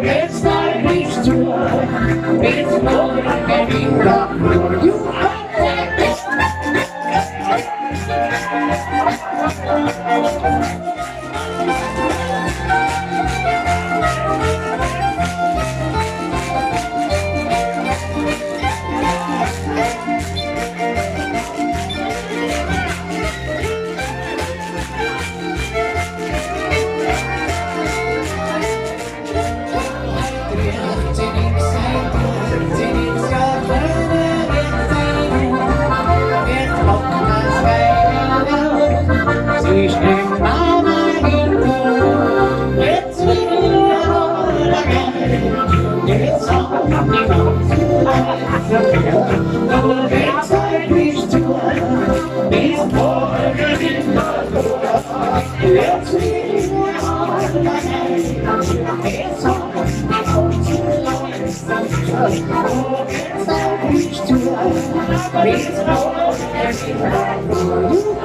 geht's eigentlich zu? Bis morgen in der Früh. Ich nehm Mama hinter, jetzt will ich alle gehen. Jetzt haben die du geht's eigentlich zu, bis morgen in der Früh. Jetzt will ich alle gehen. Jetzt haben du geht's eigentlich zu, bis morgen in der Früh.